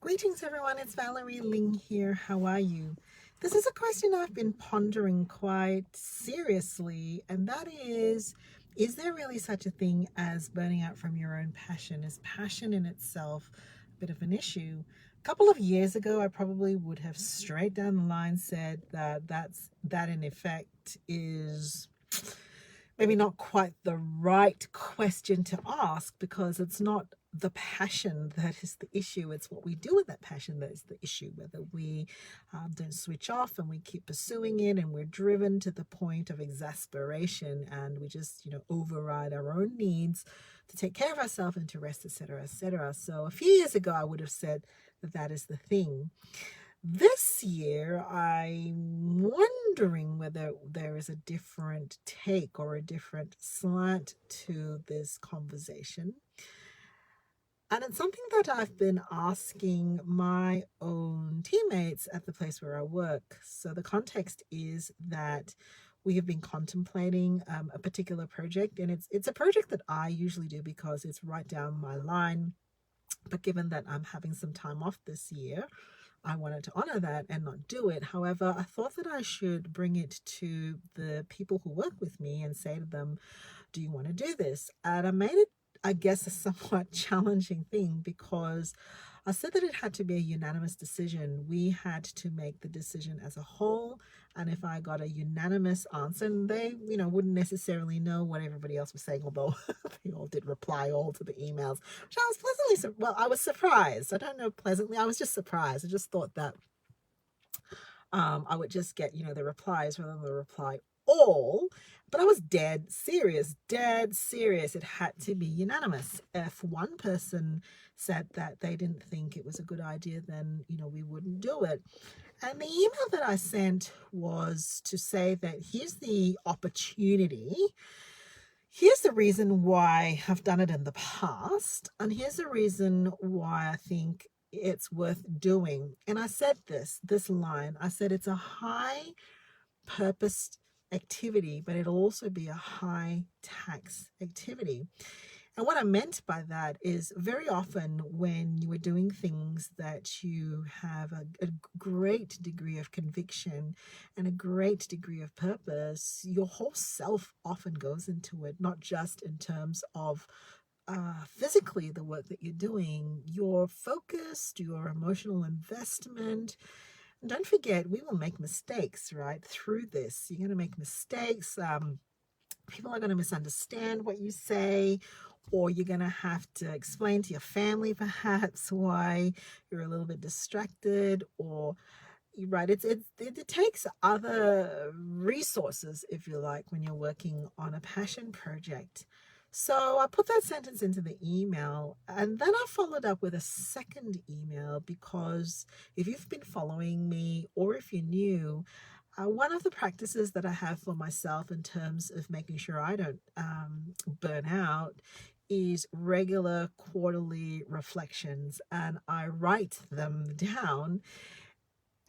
Greetings, everyone. It's Valerie Ling here. How are you? This is a question I've been pondering quite seriously, and that is there really such a thing as burning out from your own passion? Is passion in itself a bit of an issue? A couple of years ago, I probably would have straight down the line said that in effect is maybe not quite the right question to ask, because it's not the passion that is the issue. It's what we do with that passion that is the issue, whether we don't switch off and we keep pursuing it and we're driven to the point of exasperation and we just override our own needs to take care of ourselves and to rest, etc., etc. So a few years ago I would have said that is the thing. This year, I'm wondering whether there is a different take or a different slant to this conversation. And it's something that I've been asking my own teammates at the place where I work. So the context is that we have been contemplating a particular project, and it's a project that I usually do because it's right down my line. But given that I'm having some time off this year, I wanted to honor that and not do it. However, I thought that I should bring it to the people who work with me and say to them, do you want to do this? And I made it, I guess, a somewhat challenging thing, because I said that it had to be a unanimous decision. We had to make the decision as a whole. And if I got a unanimous answer, and they, wouldn't necessarily know what everybody else was saying, although they all did reply all to the emails, which I was I was surprised. I don't know, pleasantly, I was just surprised. I just thought that I would just get, the replies rather than the reply all. But I was dead serious, dead serious. It had to be unanimous. If one person said that they didn't think it was a good idea, then, we wouldn't do it. And the email that I sent was to say that here's the opportunity. Here's the reason why I've done it in the past, and here's the reason why I think it's worth doing. And I said this line, I said it's a high purposed activity, but it'll also be a high tax activity. And what I meant by that is, very often when you are doing things that you have a great degree of conviction and a great degree of purpose, your whole self often goes into it, not just in terms of physically the work that you're doing, your focused, your emotional investment. And don't forget, we will make mistakes, right? Through this, you're going to make mistakes. People are going to misunderstand what you say, or you're going to have to explain to your family perhaps why you're a little bit distracted, or right, it takes other resources, if you like, when you're working on a passion project. So I put that sentence into the email, and then I followed up with a second email, because if you've been following me or if you're new, one of the practices that I have for myself in terms of making sure I don't burn out is regular quarterly reflections, and I write them down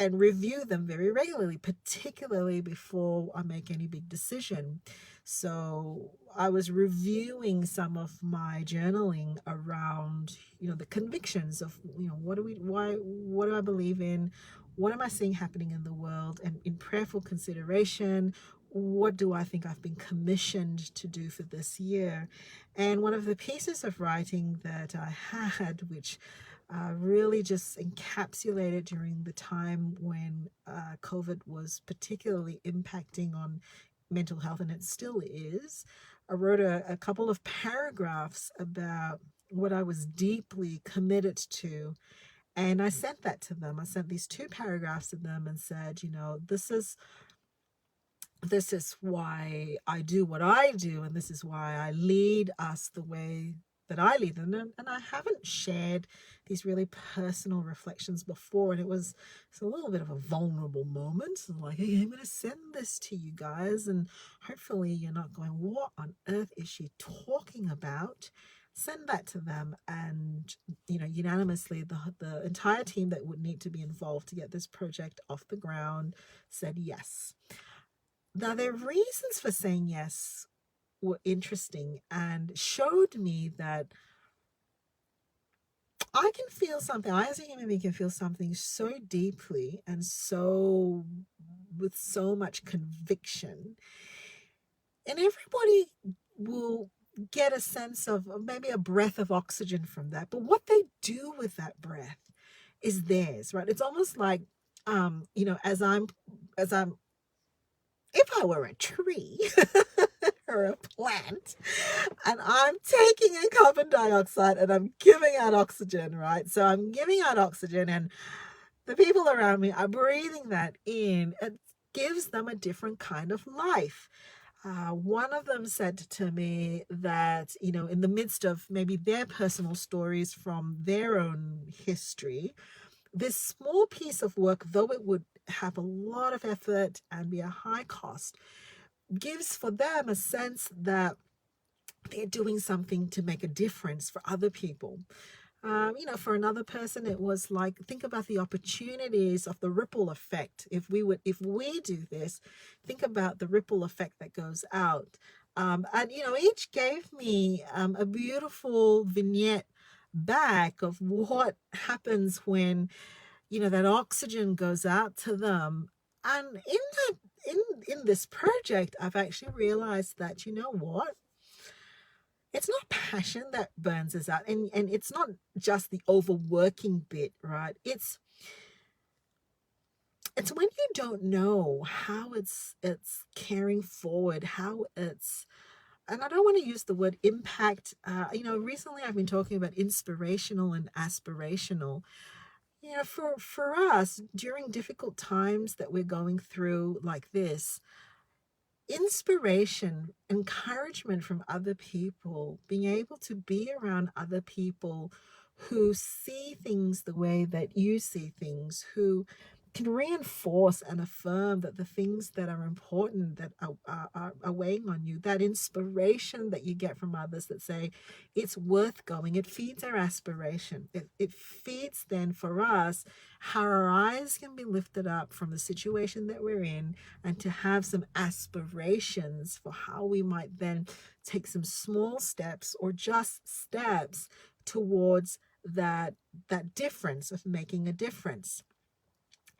and review them very regularly, particularly before I make any big decision. So I was reviewing some of my journaling around, the convictions of, what do I believe in? What am I seeing happening in the world? And in prayerful consideration, what do I think I've been commissioned to do for this year? And one of the pieces of writing that I had, which really just encapsulated during the time when COVID was particularly impacting on mental health, and it still is. I wrote a couple of paragraphs about what I was deeply committed to, and I sent that to them. I sent these two paragraphs to them and said, this is why I do what I do, and this is why I lead us the way that I lead them. And I haven't shared these really personal reflections before, and it's a little bit of a vulnerable moment. I'm like, hey, I'm going to send this to you guys, and hopefully you're not going, what on earth is she talking about? Send that to them, and unanimously the entire team that would need to be involved to get this project off the ground said yes. Now, their reasons for saying yes were interesting and showed me that I can feel something. I, as a human being, can feel something so deeply and so with so much conviction. And everybody will get a sense of maybe a breath of oxygen from that. But what they do with that breath is theirs, right? It's almost like, as I'm, if I were a tree or a plant, and I'm taking in carbon dioxide and I'm giving out oxygen, right? So I'm giving out oxygen, and the people around me are breathing that in. It gives them a different kind of life. One of them said to me that, in the midst of maybe their personal stories from their own history, this small piece of work, though it would have a lot of effort and be a high cost, gives for them a sense that they're doing something to make a difference for other people. For another person, it was like, think about the opportunities of the ripple effect. If we do this, think about the ripple effect that goes out. And each gave me a beautiful vignette back of what happens when that oxygen goes out to them. And in this project, I've actually realized that, what, it's not passion that burns us out, and it's not just the overworking bit, right? It's when you don't know how it's carrying forward, how it's, and I don't want to use the word impact. Recently I've been talking about inspirational and aspirational. For us, during difficult times that we're going through like this, inspiration, encouragement from other people, being able to be around other people who see things the way that you see things, who can reinforce and affirm that the things that are important that are weighing on you, that inspiration that you get from others that say it's worth going, it feeds our aspiration. It feeds then for us how our eyes can be lifted up from the situation that we're in, and to have some aspirations for how we might then take some small steps or just steps towards that difference of making a difference.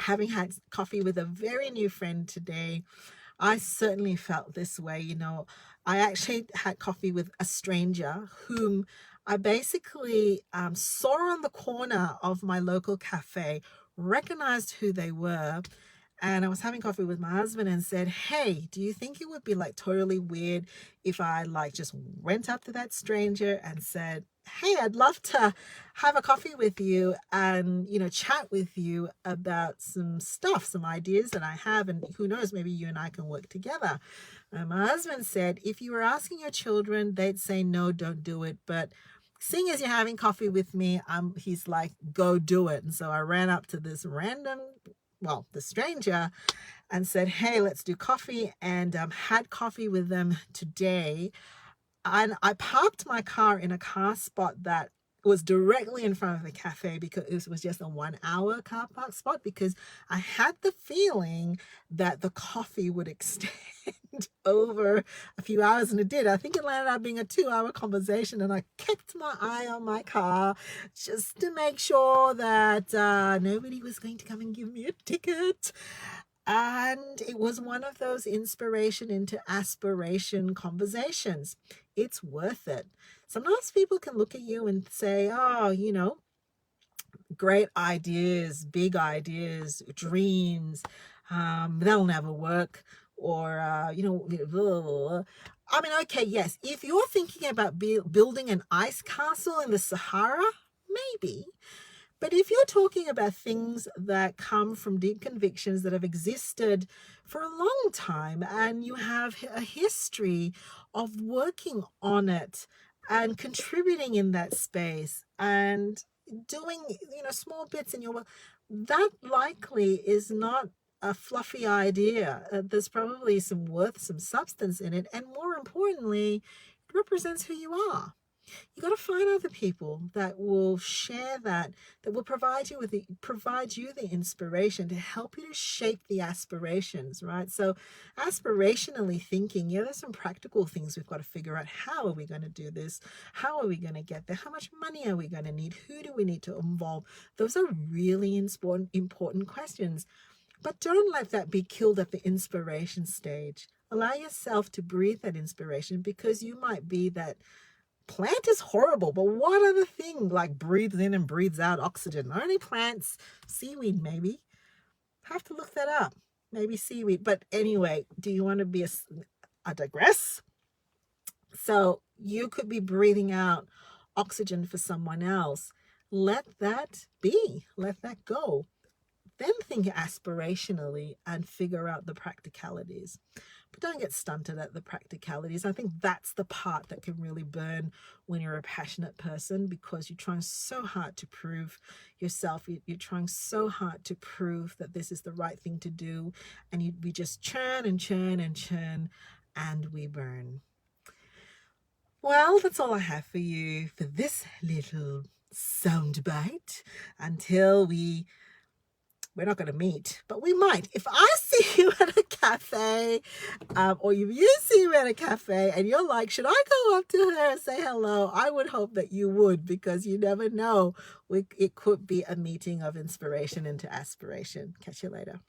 Having had coffee with a very new friend today, I certainly felt this way. I actually had coffee with a stranger whom I basically saw on the corner of my local cafe, recognized who they were, and I was having coffee with my husband and said, "Hey, do you think it would be like totally weird if I like just went up to that stranger and said, 'Hey, I'd love to have a coffee with you and, chat with you about some stuff, some ideas that I have, and who knows, maybe you and I can work together.'" And my husband said, "If you were asking your children, they'd say, 'No, don't do it.' But seeing as you're having coffee with me, he's like, 'Go do it.'" And so I ran up to this the stranger, and said, "Hey, let's do coffee," and had coffee with them today. And I parked my car in a car spot that was directly in front of the cafe, because it was just a 1 hour car park spot, because I had the feeling that the coffee would extend over a few hours, and it did. I think it landed up being a 2 hour conversation, and I kept my eye on my car just to make sure that nobody was going to come and give me a ticket. And it was one of those inspiration into aspiration conversations. It's worth it. Sometimes people can look at you and say, "Oh, great ideas, big ideas, dreams, they'll never work." Or, blah, blah, blah. I mean, okay, yes, if you're thinking about building an ice castle in the Sahara, maybe. But if you're talking about things that come from deep convictions that have existed for a long time, and you have a history of working on it and contributing in that space and doing, small bits in your work, that likely is not a fluffy idea. There's probably some worth, some substance in it. And more importantly, it represents who you are. You got to find other people that will share that will provide you the inspiration to help you to shape the aspirations, right? So aspirationally thinking, yeah, there's some practical things we've got to figure out. How are we going to do this? How are we going to get there? How much money are we going to need? Who do we need to involve? Those are really important questions. But don't let that be killed at the inspiration stage. Allow yourself to breathe that inspiration, because you might be that plant is horrible, but what other thing like breathes in and breathes out oxygen? Only plants, seaweed maybe. Have to look that up. Maybe seaweed. But anyway, do you want to be I digress. So you could be breathing out oxygen for someone else. Let that be. Let that go. Then think aspirationally and figure out the practicalities. But don't get stunted at the practicalities. I think that's the part that can really burn when you're a passionate person, because you're trying so hard to prove yourself. You're trying so hard to prove that this is the right thing to do. And we just churn and churn and churn, and we burn. Well, that's all I have for you for this little soundbite. Until we're not going to meet, but we might. If I see you at a cafe, or if you see me at a cafe and you're like, should I go up to her and say hello? I would hope that you would, because you never know. It could be a meeting of inspiration into aspiration. Catch you later.